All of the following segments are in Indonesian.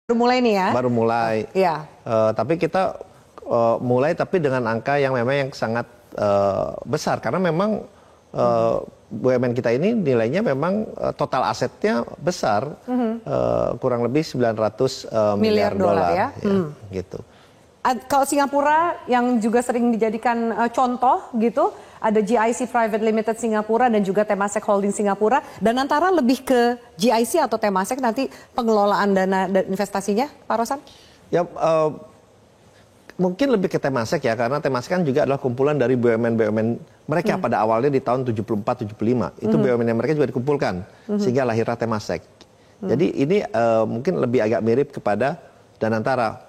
Baru mulai nih ya? Baru mulai. Iya. Tapi kita mulai tapi dengan angka yang memang yang sangat besar karena memang BUMN kita ini nilainya memang total asetnya besar, kurang lebih 900 miliar dolar ya, gitu. Kalau Singapura yang juga sering dijadikan contoh gitu, ada GIC Private Limited Singapura dan juga Temasek Holding Singapura. Dan antara lebih ke GIC atau Temasek nanti pengelolaan dana dan investasinya, Pak Rosan? Ya mungkin lebih ke Temasek ya, karena Temasek kan juga adalah kumpulan dari BUMN-BUMN mereka pada awalnya di tahun 74-75. Itu BUMN mereka juga dikumpulkan sehingga lahirlah Temasek. Jadi ini mungkin lebih agak mirip kepada Danantara.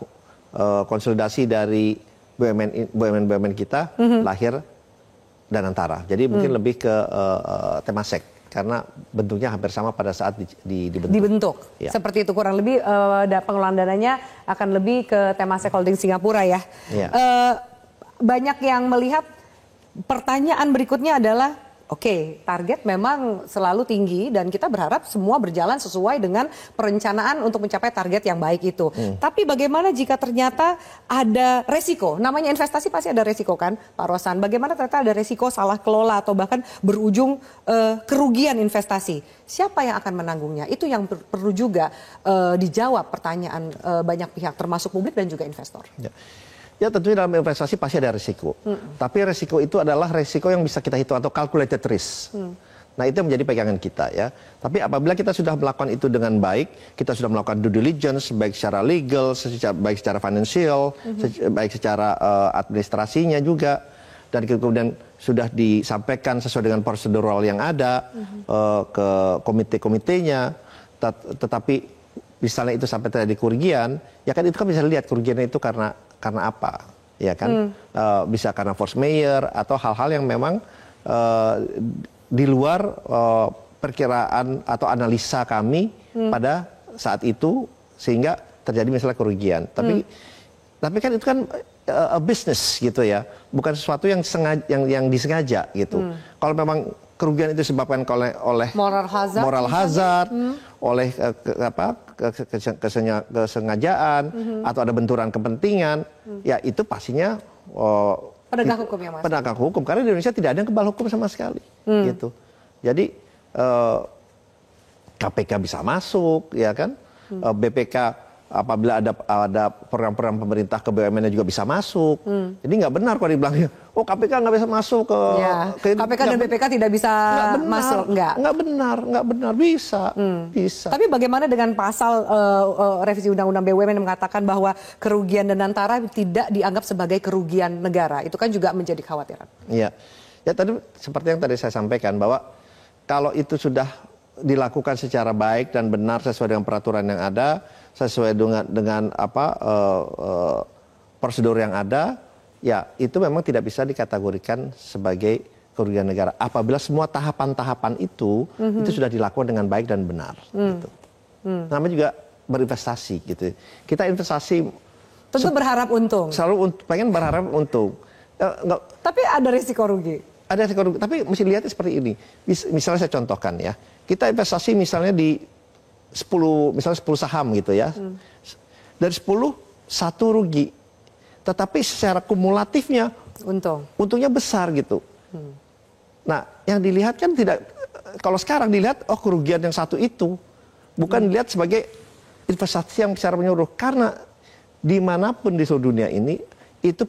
Konsolidasi dari BUMN kita lahir Danantara. Jadi mungkin lebih ke Temasek karena bentuknya hampir sama pada saat dibentuk. Ya. Seperti itu kurang lebih pengelolaan dananya akan lebih ke Temasek Holding Singapura ya. Ya. Banyak yang melihat pertanyaan berikutnya adalah oke, target memang selalu tinggi dan kita berharap semua berjalan sesuai dengan perencanaan untuk mencapai target yang baik itu. Tapi bagaimana jika ternyata ada resiko? Namanya investasi pasti ada resiko kan, Pak Rosan? Bagaimana ternyata ada resiko salah kelola atau bahkan berujung kerugian investasi? Siapa yang akan menanggungnya? Itu yang perlu juga dijawab pertanyaan banyak pihak termasuk publik dan juga investor. Ya tentunya dalam investasi pasti ada risiko. Tapi risiko itu adalah risiko yang bisa kita hitung atau calculated risk. Nah itu yang menjadi pegangan kita ya. Tapi apabila kita sudah melakukan itu dengan baik, kita sudah melakukan due diligence baik secara legal, baik secara financial, baik secara administrasinya juga, dan kemudian sudah disampaikan sesuai dengan prosedural yang ada ke komite-komitenya, tetapi misalnya itu sampai terjadi kerugian, ya kan itu kan bisa lihat kerugiannya itu karena apa, ya kan? Bisa karena force majeure atau hal-hal yang memang di luar perkiraan atau analisa kami pada saat itu sehingga terjadi misalnya kerugian. Tapi kan itu kan bisnis gitu ya, bukan sesuatu yang disengaja gitu. Kalau memang kerugian itu disebabkan oleh moral hazard, oleh kesengajaan atau ada benturan kepentingan, ya itu pastinya penegak hukum ya Mas. Penegak hukum karena di Indonesia tidak ada yang kebal hukum sama sekali, gitu. Jadi KPK bisa masuk, ya kan? BPK apabila ada program-program pemerintah ke BUMN juga bisa masuk. Jadi nggak benar kalau dibilangnya, oh KPK nggak bisa masuk ke KPK dan BPK tidak bisa masuk, nggak benar, bisa. Tapi bagaimana dengan pasal revisi Undang-Undang BUMN yang mengatakan bahwa kerugian Danantara tidak dianggap sebagai kerugian negara? Itu kan juga menjadi kekhawatiran. Iya, ya tadi seperti yang tadi saya sampaikan bahwa kalau itu sudah dilakukan secara baik dan benar sesuai dengan peraturan yang ada, sesuai dengan prosedur yang ada, ya itu memang tidak bisa dikategorikan sebagai kerugian negara. Apabila semua tahapan-tahapan itu sudah dilakukan dengan baik dan benar. Gitu. Namanya juga berinvestasi gitu. Kita investasi tentu berharap untung. Selalu pengen berharap untung. Tapi ada risiko rugi. Ada risiko rugi. Tapi mesti lihatnya seperti ini. Misalnya saya contohkan ya. Kita investasi misalnya di 10 saham gitu ya. Dari 10 satu rugi. Tetapi secara kumulatifnya untungnya besar gitu. Nah, yang dilihat kan tidak, kalau sekarang dilihat kerugian yang satu itu bukan dilihat sebagai investasi yang secara menyeluruh, karena dimanapun di seluruh dunia ini itu